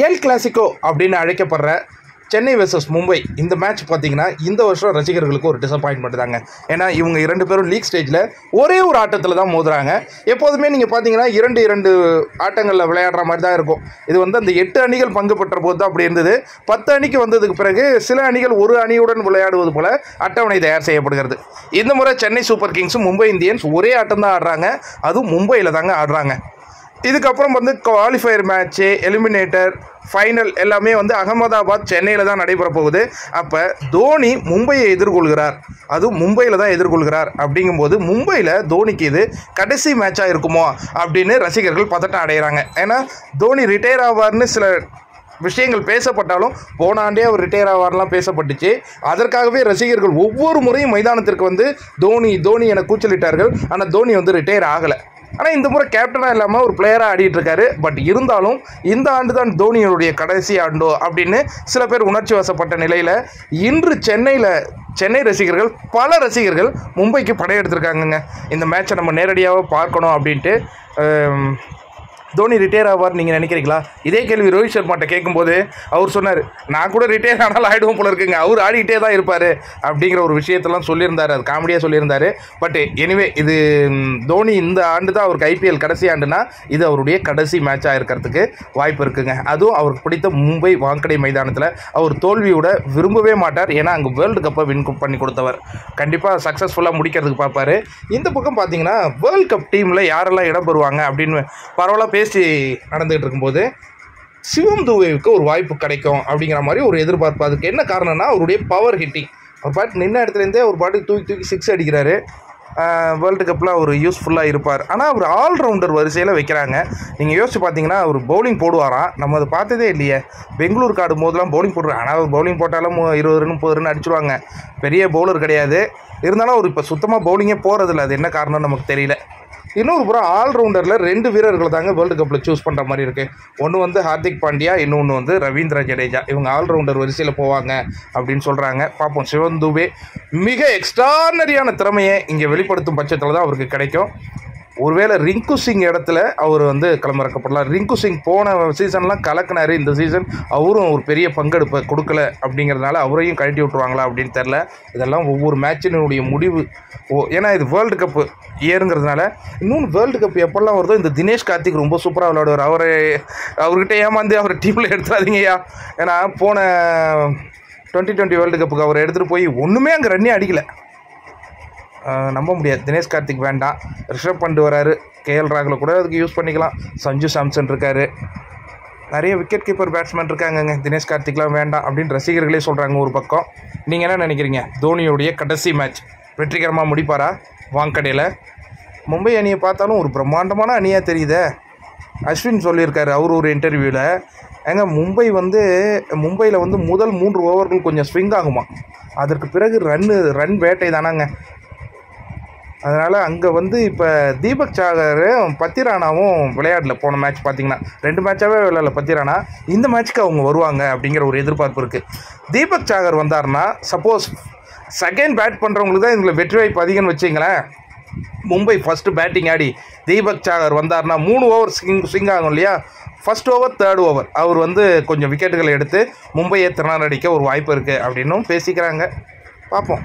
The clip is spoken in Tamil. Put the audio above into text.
எல் கிளாசிக்கோ அப்படின்னு அழைக்கப்படுற சென்னை வெர்சஸ் மும்பை இந்த மேட்ச் பார்த்தீங்கன்னா இந்த வருஷம் ரசிகர்களுக்கு ஒரு டிசப்பாயின்மெண்ட் தாங்க. ஏன்னா இவங்க 2 பேரும் லீக் ஸ்டேஜில் ஒரே ஒரு ஆட்டத்தில் தான் மோதுறாங்க. எப்போதுமே நீங்கள் பார்த்தீங்கன்னா 2 ஆட்டங்களில் விளையாடுற மாதிரி தான் இருக்கும். இது வந்து அந்த 8 அணிகள் பங்கு பெற்ற போது தான் அப்படி இருந்தது. 10 அணிக்கு வந்ததுக்கு பிறகு சில அணிகள் ஒரு அணியுடன் விளையாடுவது போல அட்டவணை தயார் செய்யப்படுகிறது. இந்த முறை சென்னை சூப்பர் கிங்ஸும் மும்பை இந்தியன்ஸ் ஒரே ஆட்டம் தான் ஆடுறாங்க. அதுவும் மும்பையில் தாங்க ஆடுறாங்க. இதுக்கப்புறம் வந்து குவாலிஃபயர் மேட்ச்சு, எலிமினேட்டர், ஃபைனல் எல்லாமே வந்து அகமதாபாத், சென்னையில் தான் நடைபெற போகுது. அப்போ தோனி மும்பையை எதிர்கொள்கிறார், அதுவும் மும்பையில் தான் எதிர்கொள்கிறார். அப்படிங்கும்போது மும்பையில் தோனிக்கு இது கடைசி மேட்சாக இருக்குமோ அப்படின்னு ரசிகர்கள் பதட்டம் அடைகிறாங்க. ஏன்னா தோனி ரிட்டையர் ஆவார்னு சில விஷயங்கள் பேசப்பட்டாலும் போன ஆண்டே அவர் ரிட்டையர் ஆவார்லாம் பேசப்பட்டுச்சு. அதற்காகவே ரசிகர்கள் ஒவ்வொரு முறையும் மைதானத்திற்கு வந்து தோனி என கூச்சலிட்டார்கள். ஆனால் தோனி வந்து ரிட்டையர் ஆகலை. ஆனால் இந்த முறை கேப்டனாக இல்லாமல் ஒரு பிளேயராக ஆடிட்டு இருக்காரு. பட் இருந்தாலும் இந்த ஆண்டு தான் தோனியுடைய கடைசி ஆண்டோ அப்படின்னு சில பேர் உணர்ச்சி வசப்பட்ட நிலையில் இன்று சென்னை ரசிகர்கள் பல ரசிகர்கள் மும்பைக்கு படையெடுத்திருக்காங்கங்க. இந்த மேட்சை நம்ம நேரடியாக பார்க்கணும் அப்படின்ட்டு. தோனி ரிட்டையர் ஆவார் நீங்கள் நினைக்கிறீங்களா? இதே கேள்வி ரோஹித் சர்மாட்ட கேட்கும்போது அவர் சொன்னார், நான் கூட ரிட்டையர் ஆனாலும் ஆகிடுவோம் போல இருக்குங்க, அவர் ஆடிக்கிட்டே தான் இருப்பார் அப்படிங்கிற ஒரு விஷயத்தெல்லாம் சொல்லியிருந்தார். அது காமெடியாக சொல்லியிருந்தார். பட் எனிவே இது தோனி இந்த ஆண்டு தான் அவருக்கு ஐபிஎல் கடைசி ஆண்டுனா இது அவருடைய கடைசி மேட்சாக இருக்கிறதுக்கு வாய்ப்பு இருக்குங்க. அதுவும் அவருக்கு பிடித்த மும்பை வாங்கடை மைதானத்தில் அவர் தோல்வியோட விரும்பவே மாட்டார். ஏன்னா அங்கே வேர்ல்டு கப்பை வின் பண்ணி கொடுத்தவர். கண்டிப்பாக சக்ஸஸ்ஃபுல்லாக முடிக்கிறதுக்கு பார்ப்பார். இந்த பக்கம் பார்த்தீங்கன்னா வேர்ல்டு கப் டீமில் யாரெல்லாம் இடம் பெறுவாங்க அப்படின்னு பரவாயில்ல பேசி நடந்துகிட்டு இருக்கும்போது சிவம் துபேவுக்கு ஒரு வாய்ப்பு கிடைக்கும் அப்படிங்கிற மாதிரி ஒரு எதிர்பார்ப்பு. அதுக்கு என்ன காரணம்னா அவருடைய பவர் ஹிட்டிங். அவர் பாட்டு நின்ன இடத்துலேருந்தே ஒரு பாட்டுக்கு தூக்கி 6 அடிக்கிறாரு. வேர்ல்டு கப்பில் அவர் யூஸ்ஃபுல்லாக இருப்பார். ஆனால் அவர் ஆல்ரவுண்டர் வரிசையில் வைக்கிறாங்க. நீங்கள் யோசிச்சு பார்த்தீங்கன்னா அவர் பவுலிங் போடுவாராம். நம்ம அதை பார்த்ததே இல்லையே. பெங்களூருக்கு ஆடும் போதெல்லாம் பவுலிங் போடுறாங்க. ஆனால் அவர் பவுலிங் போட்டாலும் 20 ரன் 30 ரன் அடிச்சுடுவாங்க. பெரிய பவுலர் கிடையாது. இருந்தாலும் அவர் இப்போ சுத்தமாக பவுலிங்கே போகிறதில்ல. அது என்ன காரணம்னு நமக்கு தெரியல. இன்னொரு புறம் ஆல்ரவுண்டரில் 2 வீரர்கள் தாங்க வேர்ல்டு கப்பில் சூஸ் பண்ணுற மாதிரி இருக்குது. ஒன்று வந்து ஹார்திக் பாண்டியா, இன்னொன்று வந்து ரவீந்திர ஜடேஜா. இவங்க ஆல்ரவுண்டர் வரிசையில் போவாங்க அப்படின்னு சொல்கிறாங்க. பார்ப்போம். சிவம் துபே மிக எக்ஸ்ட்ரானரியான திறமையை இங்கே வெளிப்படுத்தும் பட்சத்தில் தான் அவருக்கு கிடைக்கும். ஒருவேளை ரிங்கு சிங் இடத்துல அவர் வந்து களமிறக்கப்படலாம். ரிங்கு சிங் போன சீசன்லாம் கலக்கினார். இந்த சீசன் அவரும் ஒரு பெரிய பங்கெடுப்பை கொடுக்கல அப்படிங்கிறதுனால அவரையும் கழட்டி விட்டுருவாங்களா அப்படின்னு தெரில. இதெல்லாம் ஒவ்வொரு மேட்சினுடைய முடிவு. ஏன்னா இது வேர்ல்டு கப்பு ஏறுங்கிறதுனால. இன்னொன்று வேர்ல்டு கப் எப்பெல்லாம் வருதோ இந்த தினேஷ் கார்த்திக் ரொம்ப சூப்பராக விளையாடுவார். அவர்கிட்ட ஏமாந்து அவர் டீமில் எடுத்துடாதீங்கய்யா. ஏன்னா போன 2020 வேர்ல்டு கப்புக்கு அவர் எடுத்துகிட்டு போய் ஒன்றுமே அங்கே ரன்னே அடிக்கலை. நம்ப முடியாது. தினேஷ் கார்த்திக் வேண்டாம். ரிஷப் பண்ட் வராரு. கேஎல் ராகுல கூட அதுக்கு யூஸ் பண்ணிக்கலாம். சஞ்சு சாம்சன் இருக்கார். நிறைய விக்கெட் கீப்பர் பேட்ஸ்மேன் இருக்காங்கங்க. தினேஷ் கார்த்திக்லாம் வேண்டாம் அப்படின்னு ரசிகர்களே சொல்கிறாங்க ஒரு பக்கம். நீங்கள் என்ன நினைக்கிறீங்க? தோனியுடைய கடைசி மேட்ச் வெற்றிகரமாக முடிப்பாரா வாங்கடையில்? மும்பை அணியை பார்த்தாலும் ஒரு பிரம்மாண்டமான அணியாக தெரியுதே. அஸ்வின் சொல்லியிருக்காரு அவர் ஒரு இன்டர்வியூவில், ஏங்க மும்பையில் வந்து முதல் 3 ஓவர்கள் கொஞ்சம் ஸ்விங் ஆகுமா, அதற்கு பிறகு ரன் வேட்டை தானாங்க. அதனால் அங்கே வந்து இப்போ தீபக் சாகரும் பத்திரானாவும் விளையாடல. போன மேட்ச் பார்த்தீங்கன்னா 2 மேட்சாகவே விளையாடல பத்திரானா. இந்த மேட்ச்சுக்கு அவங்க வருவாங்க அப்படிங்கிற ஒரு எதிர்பார்ப்பு இருக்குது. தீபக் சாகர் வந்தார்னா சப்போஸ் செகண்ட் பேட் பண்ணுறவங்களுக்கு தான் இதில் வெற்றி வாய்ப்பு அதிகம்னு வச்சிங்களேன். மும்பை ஃபஸ்ட்டு பேட்டிங் ஆடி தீபக் சாகர் வந்தார்னா 3 ஓவர் ஸ்விங் ஆகும் இல்லையா. ஃபஸ்ட் ஓவர் 3rd ஓவர் அவர் வந்து கொஞ்சம் விக்கெட்டுகளை எடுத்து மும்பையை திறனடிக்க ஒரு வாய்ப்பு இருக்குது அப்படின்னும் பேசிக்கிறாங்க. பார்ப்போம்.